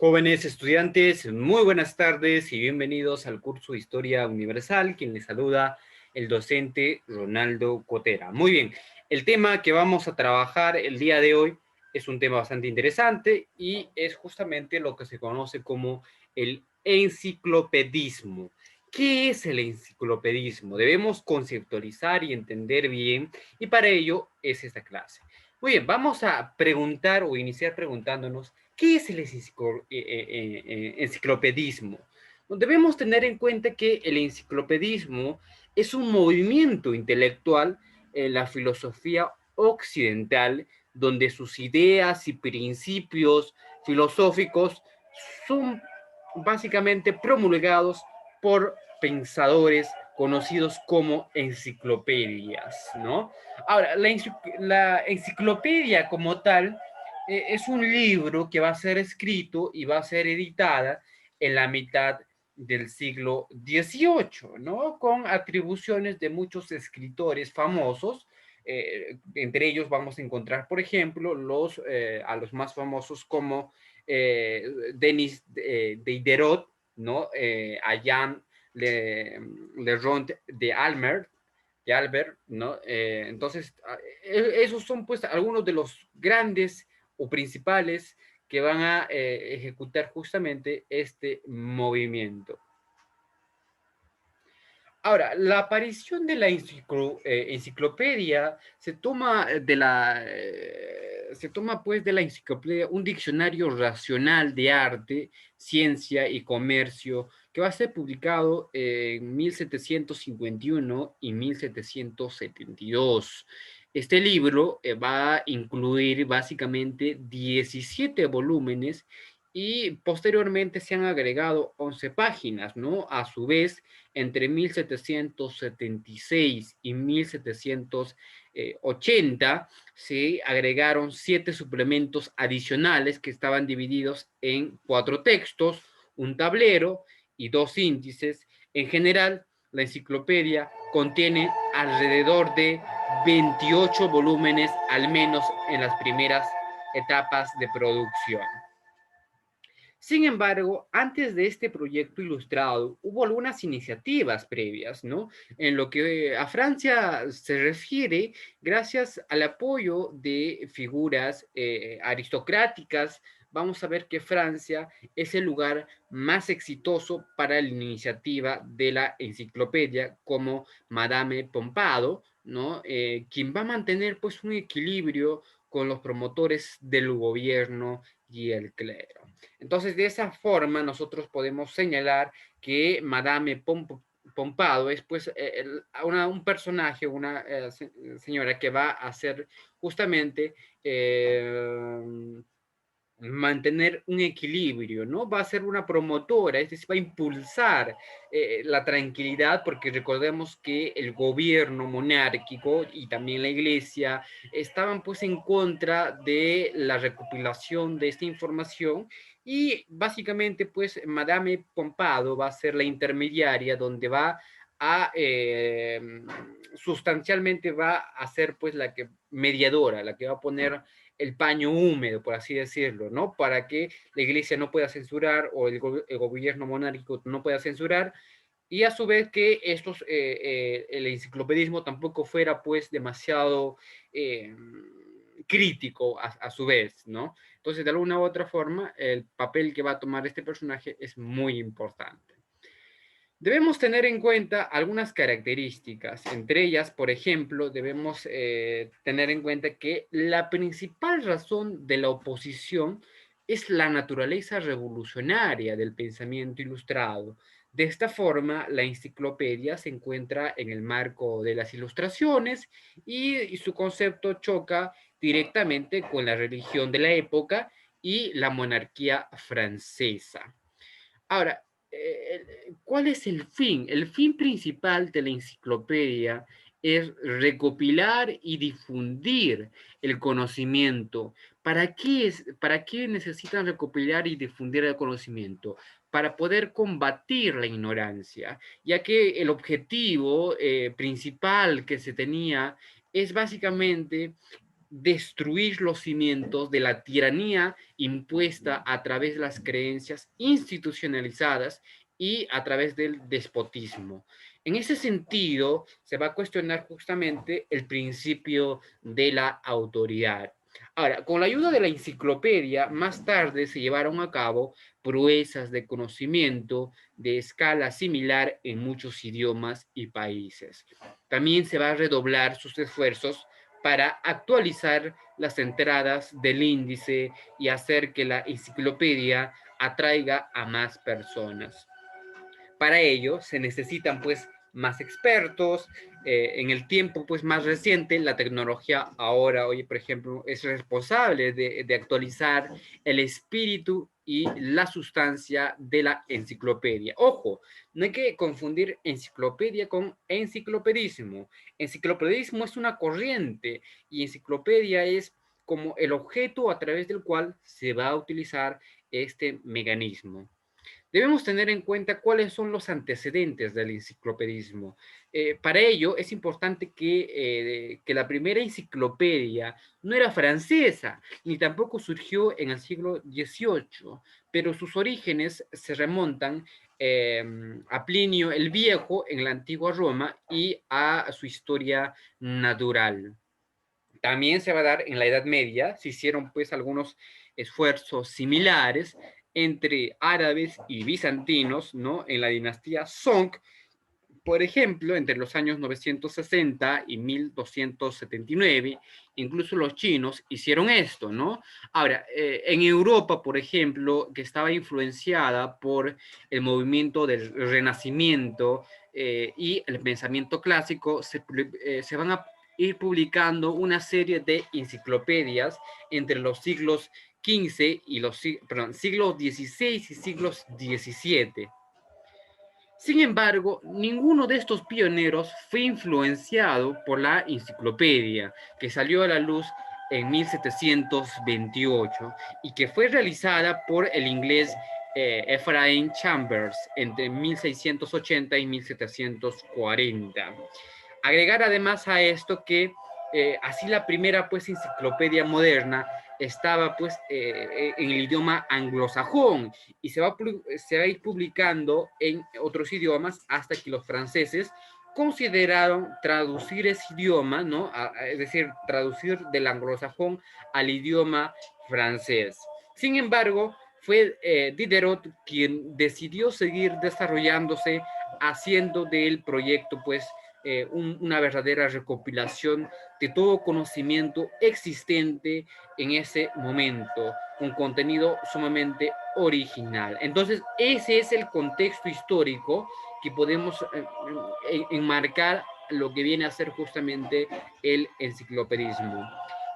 Jóvenes estudiantes, muy buenas tardes y bienvenidos al curso de Historia Universal. Quien les saluda, el docente Ronaldo Cotera. Muy bien, el tema que vamos a trabajar el día de hoy es un tema bastante interesante y es justamente lo que se conoce como el enciclopedismo. ¿Qué es el enciclopedismo? Debemos conceptualizar y entender bien, y para ello es esta clase. Muy bien, vamos a preguntar o iniciar preguntándonos: ¿qué es el enciclopedismo? Debemos tener en cuenta que el enciclopedismo es un movimiento intelectual en la filosofía occidental, donde sus ideas y principios filosóficos son básicamente promulgados por pensadores conocidos como enciclopedias, ¿no? Ahora, la enciclopedia como tal es un libro que va a ser escrito y va a ser editada en la mitad del siglo XVIII, ¿no? Con atribuciones de muchos escritores famosos. Entre ellos vamos a encontrar, por ejemplo, a los más famosos como Denis Diderot, ¿no? A Jean Le Rond de Albert, ¿no? Entonces, esos son pues algunos de los grandes o principales que van a ejecutar justamente este movimiento. Ahora, la aparición de la enciclopedia se toma pues de la enciclopedia un diccionario racional de arte, ciencia y comercio que va a ser publicado en 1751 y 1772. Este libro va a incluir básicamente 17 volúmenes y posteriormente se han agregado 11 páginas, ¿no? A su vez, entre 1776 y 1780 se agregaron 7 suplementos adicionales que estaban divididos en 4 textos, un tablero y 2 índices. En general, la enciclopedia contiene alrededor de 28 volúmenes, al menos en las primeras etapas de producción. Sin embargo, antes de este proyecto ilustrado, hubo algunas iniciativas previas, ¿no? En lo que a Francia se refiere, gracias al apoyo de figuras aristocráticas, vamos a ver que Francia es el lugar más exitoso para la iniciativa de la enciclopedia, como Madame Pompadour, ¿no? Quien va a mantener pues un equilibrio con los promotores del gobierno y el clero. Entonces, de esa forma, nosotros podemos señalar que Madame Pompadour es pues un personaje, una señora que va a hacer justamente mantener un equilibrio, ¿no? Va a ser una promotora, es decir, va a impulsar la tranquilidad, porque recordemos que el gobierno monárquico y también la iglesia estaban pues en contra de la recopilación de esta información, y básicamente pues Madame Pompadour va a ser la intermediaria donde va a sustancialmente va a ser pues la que mediadora, la que va a poner el paño húmedo, por así decirlo, ¿no? Para que la iglesia no pueda censurar o el gobierno monárquico no pueda censurar, y a su vez que el enciclopedismo tampoco fuera pues demasiado crítico a su vez, ¿no? Entonces, de alguna u otra forma, el papel que va a tomar este personaje es muy importante. Debemos tener en cuenta algunas características. Entre ellas, por ejemplo, debemos tener en cuenta que la principal razón de la oposición es la naturaleza revolucionaria del pensamiento ilustrado. De esta forma, la enciclopedia se encuentra en el marco de las ilustraciones, y su concepto choca directamente con la religión de la época y la monarquía francesa. Ahora, ¿cuál es el fin? El fin principal de la enciclopedia es recopilar y difundir el conocimiento. ¿Para qué necesitan recopilar y difundir el conocimiento? Para poder combatir la ignorancia, ya que el objetivo principal que se tenía es básicamente destruir los cimientos de la tiranía impuesta a través de las creencias institucionalizadas y a través del despotismo. En ese sentido, se va a cuestionar justamente el principio de la autoridad. Ahora, con la ayuda de la enciclopedia, más tarde se llevaron a cabo proezas de conocimiento de escala similar en muchos idiomas y países. También se va a redoblar sus esfuerzos para actualizar las entradas del índice y hacer que la enciclopedia atraiga a más personas. Para ello se necesitan pues más expertos. En el tiempo pues más reciente, la tecnología ahora, hoy por ejemplo, es responsable de actualizar el espíritu y la sustancia de la enciclopedia. Ojo, no hay que confundir enciclopedia con enciclopedismo. Enciclopedismo es una corriente y enciclopedia es como el objeto a través del cual se va a utilizar este mecanismo. Debemos tener en cuenta cuáles son los antecedentes del enciclopedismo. Para ello es importante que la primera enciclopedia no era francesa, ni tampoco surgió en el siglo XVIII, pero sus orígenes se remontan a Plinio el Viejo en la antigua Roma y a su historia natural. También se va a dar en la Edad Media, se hicieron pues algunos esfuerzos similares entre árabes y bizantinos, ¿no? En la dinastía Song, por ejemplo, entre los años 960 y 1279, incluso los chinos hicieron esto, ¿no? Ahora, en Europa, por ejemplo, que estaba influenciada por el movimiento del Renacimiento y el pensamiento clásico, se van a ir publicando una serie de enciclopedias entre los siglos XV y siglos XVI y siglos XVII. Sin embargo, ninguno de estos pioneros fue influenciado por la enciclopedia, que salió a la luz en 1728 y que fue realizada por el inglés Ephraim Chambers entre 1680 y 1740. Agregar además a esto que así la primera pues enciclopedia moderna estaba pues en el idioma anglosajón y se va a ir publicando en otros idiomas hasta que los franceses consideraron traducir ese idioma, ¿no? Es decir, traducir del anglosajón al idioma francés. Sin embargo, fue Diderot quien decidió seguir desarrollándose haciendo del proyecto pues una verdadera recopilación de todo conocimiento existente en ese momento, un contenido sumamente original. Entonces, ese es el contexto histórico que podemos enmarcar lo que viene a ser justamente el enciclopedismo.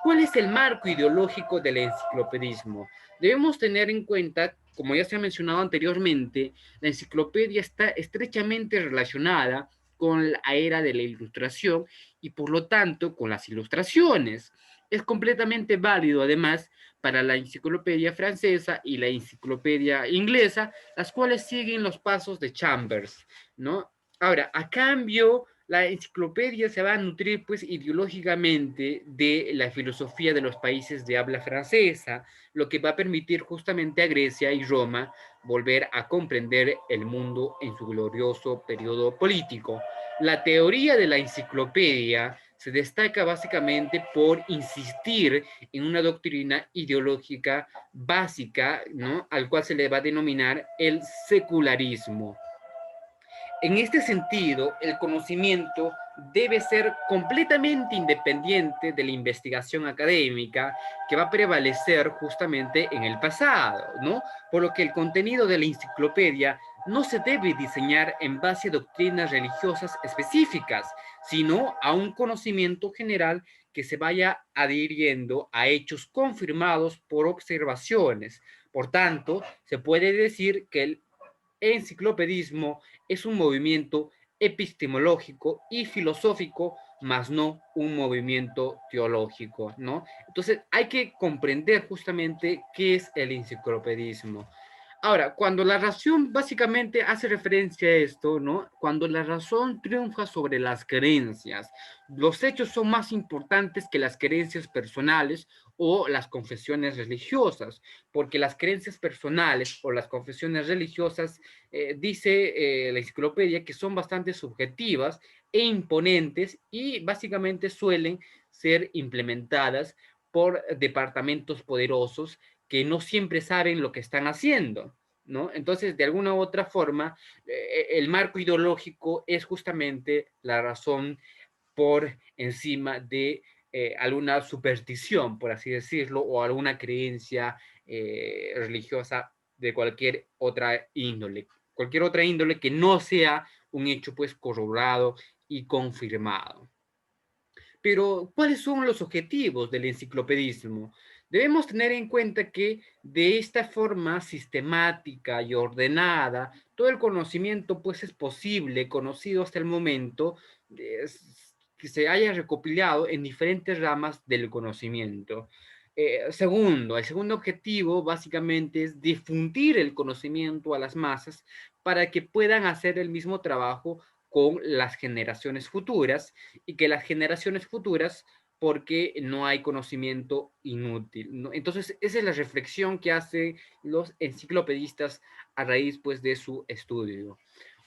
¿Cuál es el marco ideológico del enciclopedismo? Debemos tener en cuenta, como ya se ha mencionado anteriormente, la enciclopedia está estrechamente relacionada con la era de la ilustración y por lo tanto con las ilustraciones. Es completamente válido además para la enciclopedia francesa y la enciclopedia inglesa, las cuales siguen los pasos de Chambers, ¿no? Ahora, a cambio, la enciclopedia se va a nutrir pues ideológicamente de la filosofía de los países de habla francesa, lo que va a permitir justamente a Grecia y Roma volver a comprender el mundo en su glorioso periodo político. La teoría de la enciclopedia se destaca básicamente por insistir en una doctrina ideológica básica, ¿no? Al cual se le va a denominar el secularismo. En este sentido, el conocimiento debe ser completamente independiente de la investigación académica que va a prevalecer justamente en el pasado, ¿no? Por lo que el contenido de la enciclopedia no se debe diseñar en base a doctrinas religiosas específicas, sino a un conocimiento general que se vaya adhiriendo a hechos confirmados por observaciones. Por tanto, se puede decir que el enciclopedismo es un movimiento epistemológico y filosófico, más no un movimiento teológico, ¿no? Entonces hay que comprender justamente qué es el enciclopedismo. Ahora, cuando la razón básicamente hace referencia a esto, ¿no? Cuando la razón triunfa sobre las creencias, los hechos son más importantes que las creencias personales o las confesiones religiosas, porque las creencias personales o las confesiones religiosas, dice la enciclopedia, que son bastante subjetivas e imponentes y básicamente suelen ser implementadas por departamentos poderosos que no siempre saben lo que están haciendo, ¿no? Entonces, de alguna u otra forma, el marco ideológico es justamente la razón por encima de alguna superstición, por así decirlo, o alguna creencia religiosa de cualquier otra índole que no sea un hecho pues corroborado y confirmado. Pero, ¿cuáles son los objetivos del enciclopedismo? Debemos tener en cuenta que de esta forma sistemática y ordenada, todo el conocimiento pues es posible, conocido hasta el momento, que se haya recopilado en diferentes ramas del conocimiento. El segundo objetivo básicamente es difundir el conocimiento a las masas para que puedan hacer el mismo trabajo con las generaciones futuras y que las generaciones futuras porque no hay conocimiento inútil, ¿no? Entonces, esa es la reflexión que hacen los enciclopedistas a raíz pues, de su estudio.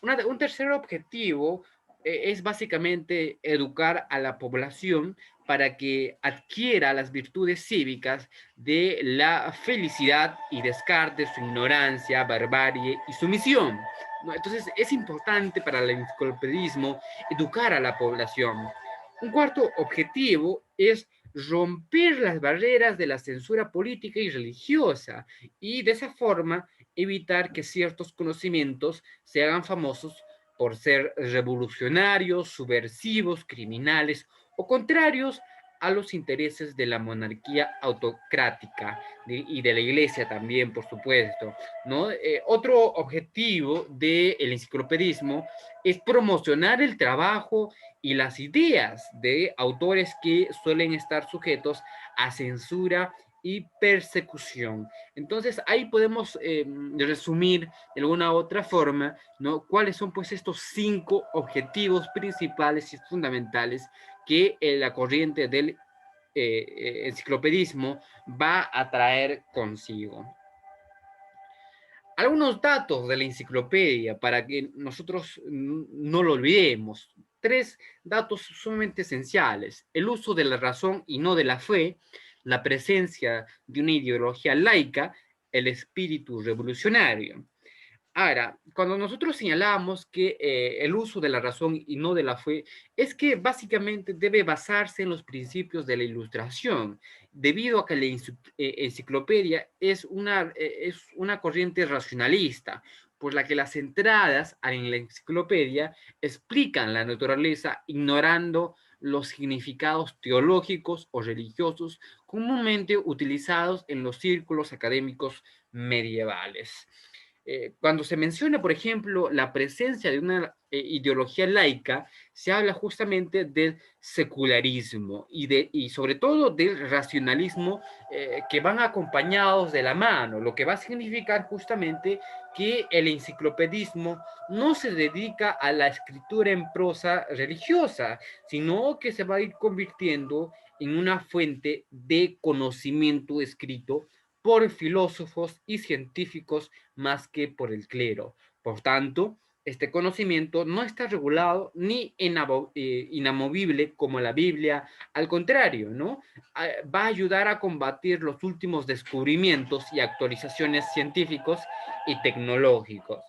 Un tercer objetivo es básicamente educar a la población para que adquiera las virtudes cívicas de la felicidad y descarte su ignorancia, barbarie y sumisión, ¿no? Entonces es importante para el enciclopedismo educar a la población. Un cuarto objetivo es romper las barreras de la censura política y religiosa y de esa forma evitar que ciertos conocimientos se hagan famosos por ser revolucionarios, subversivos, criminales o contrarios a los intereses de la monarquía autocrática y de la iglesia también, por supuesto, ¿no? Otro objetivo del enciclopedismo es promocionar el trabajo y las ideas de autores que suelen estar sujetos a censura y persecución. Entonces, ahí podemos resumir de alguna u otra forma, ¿no? ¿Cuáles son pues estos 5 objetivos principales y fundamentales que la corriente del enciclopedismo va a traer consigo? Algunos datos de la enciclopedia para que nosotros no lo olvidemos. 3 datos sumamente esenciales: el uso de la razón y no de la fe, la presencia de una ideología laica, el espíritu revolucionario. Ahora, cuando nosotros señalamos que el uso de la razón y no de la fe, es que básicamente debe basarse en los principios de la ilustración, debido a que la enciclopedia es una corriente racionalista, por la que las entradas en la enciclopedia explican la naturaleza ignorando los significados teológicos o religiosos comúnmente utilizados en los círculos académicos medievales. Cuando se menciona, por ejemplo, la presencia de una ideología laica, se habla justamente del secularismo y sobre todo del racionalismo que van acompañados de la mano, lo que va a significar justamente que el enciclopedismo no se dedica a la escritura en prosa religiosa, sino que se va a ir convirtiendo en una fuente de conocimiento escrito por filósofos y científicos más que por el clero. Por tanto, este conocimiento no está regulado ni inamovible como la Biblia, al contrario, ¿no? Va a ayudar a combatir los últimos descubrimientos y actualizaciones científicos y tecnológicos.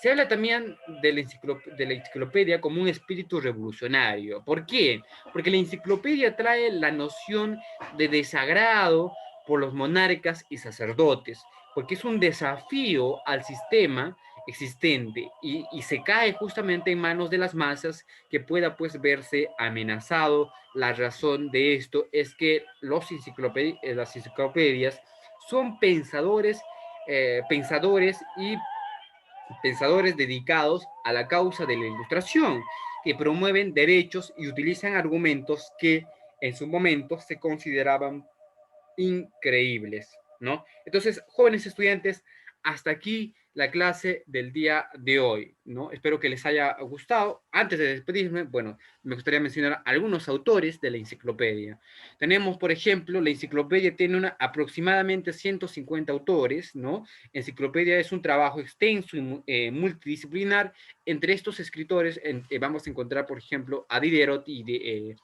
Se habla también de la enciclopedia como un espíritu revolucionario. ¿Por qué? Porque la enciclopedia trae la noción de desagrado por los monarcas y sacerdotes, porque es un desafío al sistema existente y se cae justamente en manos de las masas que pueda pues verse amenazado. La razón de esto es que las enciclopedias son pensadores dedicados a la causa de la ilustración, que promueven derechos y utilizan argumentos que en su momento se consideraban increíbles, ¿no? Entonces, jóvenes estudiantes, Hasta aquí la clase del día de hoy, ¿no? Espero que les haya gustado. Antes de despedirme, bueno, me gustaría mencionar algunos autores de la enciclopedia. Tenemos, por ejemplo, la enciclopedia tiene aproximadamente 150 autores, ¿no? Enciclopedia es un trabajo extenso y multidisciplinar. Entre estos escritores vamos a encontrar, por ejemplo, a Diderot y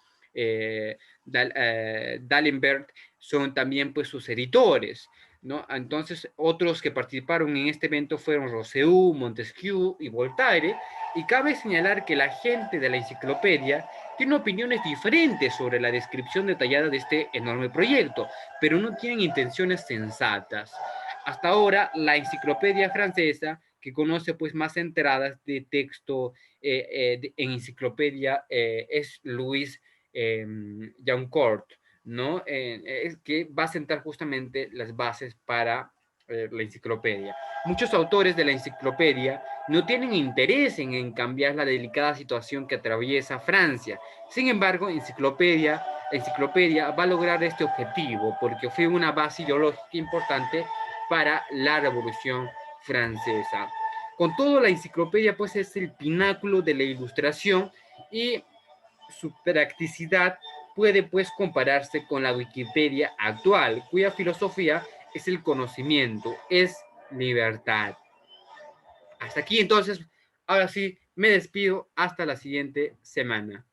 D'Alembert son también pues sus editores, ¿no? Entonces, otros que participaron en este evento fueron Rousseau, Montesquieu y Voltaire, y cabe señalar que la gente de la enciclopedia tiene opiniones diferentes sobre la descripción detallada de este enorme proyecto, pero no tienen intenciones sensatas. Hasta ahora, la enciclopedia francesa, que conoce pues más entradas de texto en enciclopedia, es Louis Jaucourt, ¿no? Es que va a sentar justamente las bases para la enciclopedia. Muchos autores de la enciclopedia no tienen interés en cambiar la delicada situación que atraviesa Francia. Sin embargo, enciclopedia va a lograr este objetivo porque fue una base ideológica importante para la Revolución Francesa. Con todo, la enciclopedia pues es el pináculo de la ilustración y su practicidad puede pues compararse con la Wikipedia actual, cuya filosofía es el conocimiento, es libertad. Hasta aquí entonces, ahora sí, me despido hasta la siguiente semana.